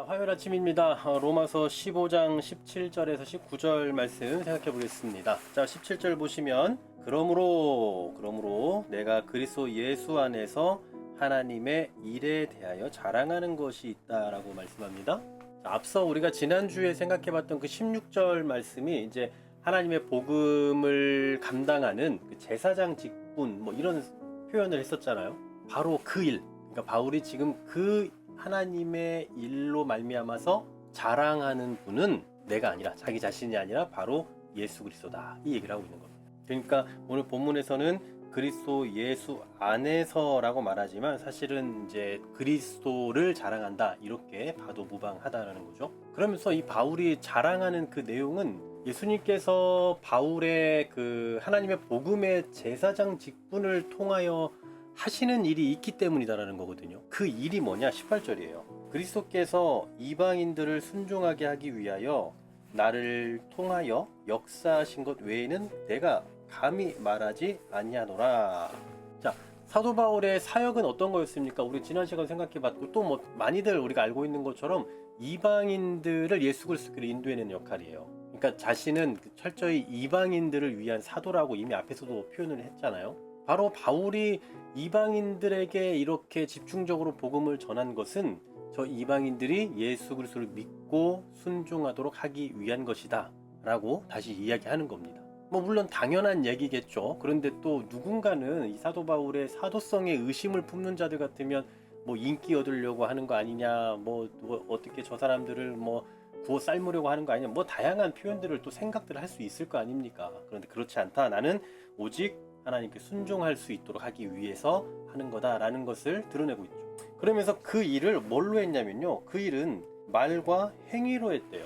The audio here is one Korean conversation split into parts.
화요일 아침입니다. 로마서 15장 17절에서 19절 말씀 생각해 보겠습니다. 자, 17절 보시면 그러므로 내가 그리스도 예수 안에서 하나님의 일에 대하여 자랑하는 것이 있다라고 말씀합니다. 자, 앞서 우리가 지난주에 생각해 봤던 그 16절 말씀이 이제 하나님의 복음을 감당하는 그 제사장 직분 뭐 이런 표현을 했었잖아요. 바로 그 일. 그러니까 바울이 지금 그 하나님의 일로 말미암아서 자랑하는 분은 내가 아니라 자기 자신이 아니라 바로 예수 그리스도다, 이 얘기를 하고 있는 겁니다. 그러니까 오늘 본문에서는 그리스도 예수 안에서라고 말하지만 사실은 이제 그리스도를 자랑한다, 이렇게 봐도 무방하다라는 거죠. 그러면서 이 바울이 자랑하는 그 내용은 예수님께서 바울의 그 하나님의 복음의 제사장 직분을 통하여 하시는 일이 있기 때문이다라는 거거든요. 그 일이 뭐냐? 18절이에요. 그리스도께서 이방인들을 순종하게 하기 위하여 나를 통하여 역사하신 것 외에는 내가 감히 말하지 아니하노라. 자, 사도 바울의 사역은 어떤 거였습니까? 우리 지난 시간 생각해봤고 또 뭐 많이들 우리가 알고 있는 것처럼 이방인들을 예수 그리스도로 인도해내는 역할이에요. 그러니까 자신은 철저히 이방인들을 위한 사도라고 이미 앞에서도 표현을 했잖아요. 바로 바울이 이방인들에게 이렇게 집중적으로 복음을 전한 것은 저 이방인들이 예수 그리스도를 믿고 순종하도록 하기 위한 것이다 라고 다시 이야기하는 겁니다. 뭐 물론 당연한 얘기겠죠. 그런데 또 누군가는 이 사도 바울의 사도성에 의심을 품는 자들 같으면 뭐 인기 얻으려고 하는 거 아니냐, 뭐 어떻게 저 사람들을 뭐 구워 삶으려고 하는 거 아니냐, 뭐 다양한 표현들을 또 생각들을 할 수 있을 거 아닙니까? 그런데 그렇지 않다. 나는 오직 하나님께 순종할 수 있도록 하기 위해서 하는 거다라는 것을 드러내고 있죠. 그러면서 그 일을 뭘로 했냐면요, 그 일은 말과 행위로 했대요.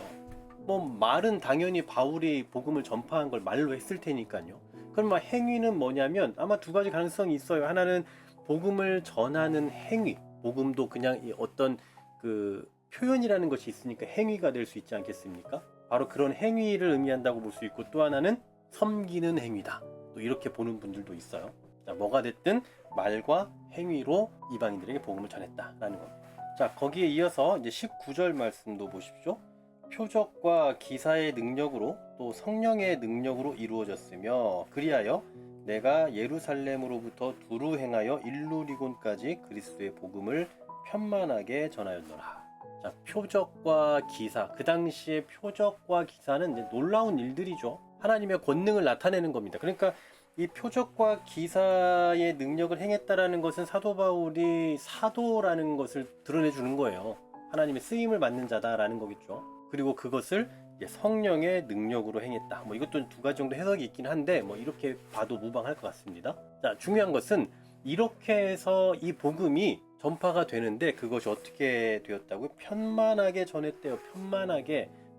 뭐 말은 당연히 바울이 복음을 전파한 걸 말로 했을 테니까요. 그럼 행위는 뭐냐면 아마 두 가지 가능성이 있어요. 하나는 복음을 전하는 행위, 복음도 그냥 어떤 그 표현이라는 것이 있으니까 행위가 될 수 있지 않겠습니까? 바로 그런 행위를 의미한다고 볼 수 있고, 또 하나는 섬기는 행위다, 또 이렇게 보는 분들도 있어요. 자, 뭐가 됐든 말과 행위로 이방인들에게 복음을 전했다라는 겁니다. 자, 거기에 이어서 이제 19절 말씀도 보십시오. 표적과 기사의 능력으로 또 성령의 능력으로 이루어졌으며 그리하여 내가 예루살렘으로부터 두루 행하여 일루리곤까지 그리스도의 복음을 편만하게 전하였노라. 자, 표적과 기사. 그 당시에 표적과 기사는 이제 놀라운 일들이죠. 하나님의 권능을 나타내는 겁니다. 그러니까 이 표적과 기사의 능력을 행했다라는 것은 사도 바울이 사도라는 것을 드러내 주는 거예요. 하나님의 쓰임을 받는 자다라는 거겠죠. 그리고 그것을 이제 성령의 능력으로 행했다. 뭐 이것도 두 가지 정도 해석이 있긴 한데 뭐 이렇게 봐도 무방할 것 같습니다. 자, 중요한 것은 이렇게 해서 이 복음이 전파가 되는데 그것이 어떻게 되었다고요? 편만하게 전했대요.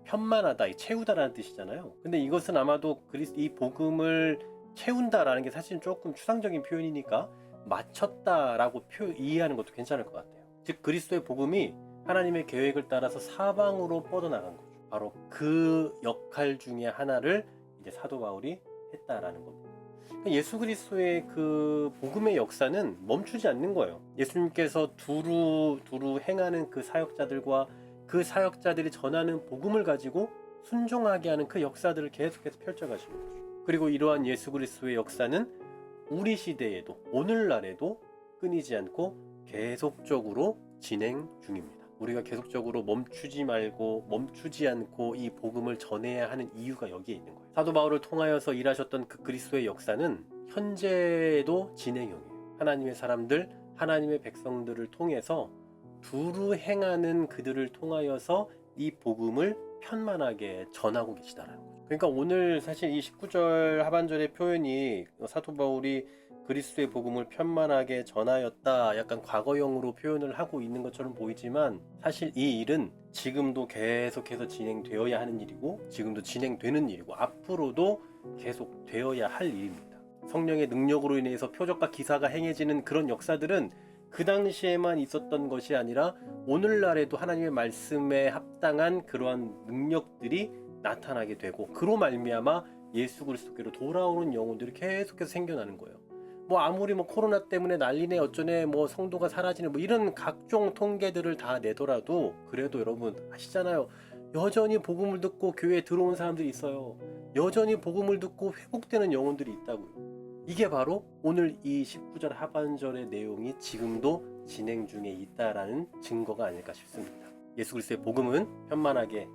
편만하다, 채우다라는 뜻이잖아요. 근데 이것은 아마도 이 복음을 채운다라는 게 사실은 조금 추상적인 표현이니까 마쳤다라고 이해하는 것도 괜찮을 것 같아요. 즉 그리스도의 복음이 하나님의 계획을 따라서 사방으로 뻗어나간 거죠. 바로 그 역할 중에 하나를 이제 사도 바울이 했다라는 겁니다. 예수 그리스도의 그 복음의 역사는 멈추지 않는 거예요. 예수님께서 두루 행하는 그 사역자들과 그 사역자들이 전하는 복음을 가지고 순종하게 하는 그 역사들을 계속해서 펼쳐가시는 거죠. 그리고 이러한 예수 그리스도의 역사는 우리 시대에도 오늘날에도 끊이지 않고 계속적으로 진행 중입니다. 우리가 계속적으로 멈추지 않고 이 복음을 전해야 하는 이유가 여기에 있는 거예요. 사도 바울을 통하여서 일하셨던 그 그리스도의 역사는 현재도 진행형이에요. 하나님의 사람들, 하나님의 백성들을 통해서 두루 행하는 그들을 통하여서 이 복음을 편만하게 전하고 계시다라는 거죠. 그러니까 오늘 사실 이 19절 하반절의 표현이 사도 바울이 그리스도의 복음을 편만하게 전하였다, 약간 과거형으로 표현을 하고 있는 것처럼 보이지만 사실 이 일은 지금도 계속해서 진행되어야 하는 일이고 지금도 진행되는 일이고 앞으로도 계속 되어야 할 일입니다. 성령의 능력으로 인해서 표적과 기사가 행해지는 그런 역사들은 그 당시에만 있었던 것이 아니라 오늘날에도 하나님의 말씀에 합당한 그러한 능력들이 나타나게 되고 그로 말미암아 예수 그리스도께로 돌아오는 영혼들이 계속해서 생겨나는 거예요. 뭐 아무리 뭐 코로나 때문에 난리네 어쩌네 뭐 성도가 사라지네 뭐 이런 각종 통계들을 다 내더라도 그래도 여러분 아시잖아요. 여전히 복음을 듣고 교회에 들어온 사람들이 있어요. 여전히 복음을 듣고 회복되는 영혼들이 있다고요. 이게 바로 오늘 이 19절 하반절의 내용이 지금도 진행 중에 있다라는 증거가 아닐까 싶습니다. 예수 그리스도의 복음은 편만하게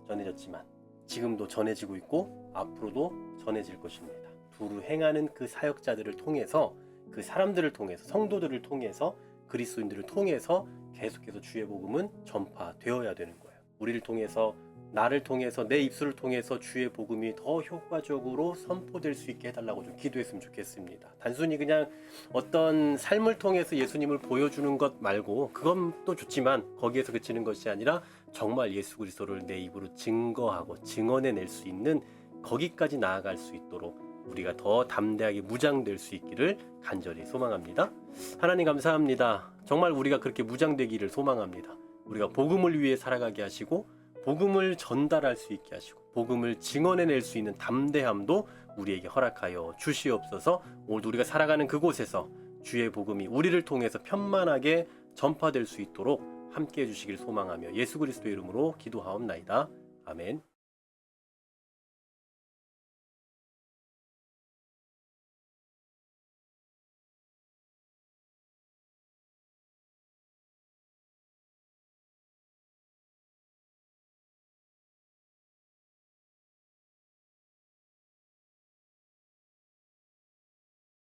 전해졌지만 지금도 전해지고 있고 앞으로도 전해질 것입니다. 두루 행하는 그 사역자들을 통해서 그 사람들을 통해서 성도들을 통해서 그리스도인들을 통해서 계속해서 주의 복음은 전파되어야 되는 거예요. 우리를 통해서 나를 통해서 내 입술을 통해서 주의 복음이 더 효과적으로 선포될 수 있게 해달라고 좀 기도했으면 좋겠습니다. 단순히 그냥 어떤 삶을 통해서 예수님을 보여주는 것 말고 그건 또 좋지만 거기에서 그치는 것이 아니라 정말 예수 그리스도를 내 입으로 증거하고 증언해낼 수 있는 거기까지 나아갈 수 있도록 우리가 더 담대하게 무장될 수 있기를 간절히 소망합니다. 하나님 감사합니다. 정말 우리가 그렇게 무장되기를 소망합니다. 우리가 복음을 위해 살아가게 하시고 복음을 전달할 수 있게 하시고 복음을 증언해낼 수 있는 담대함도 우리에게 허락하여 주시옵소서. 오늘도 우리가 살아가는 그곳에서 주의 복음이 우리를 통해서 편만하게 전파될 수 있도록 함께해 주시길 소망하며 예수 그리스도의 이름으로 기도하옵나이다. 아멘.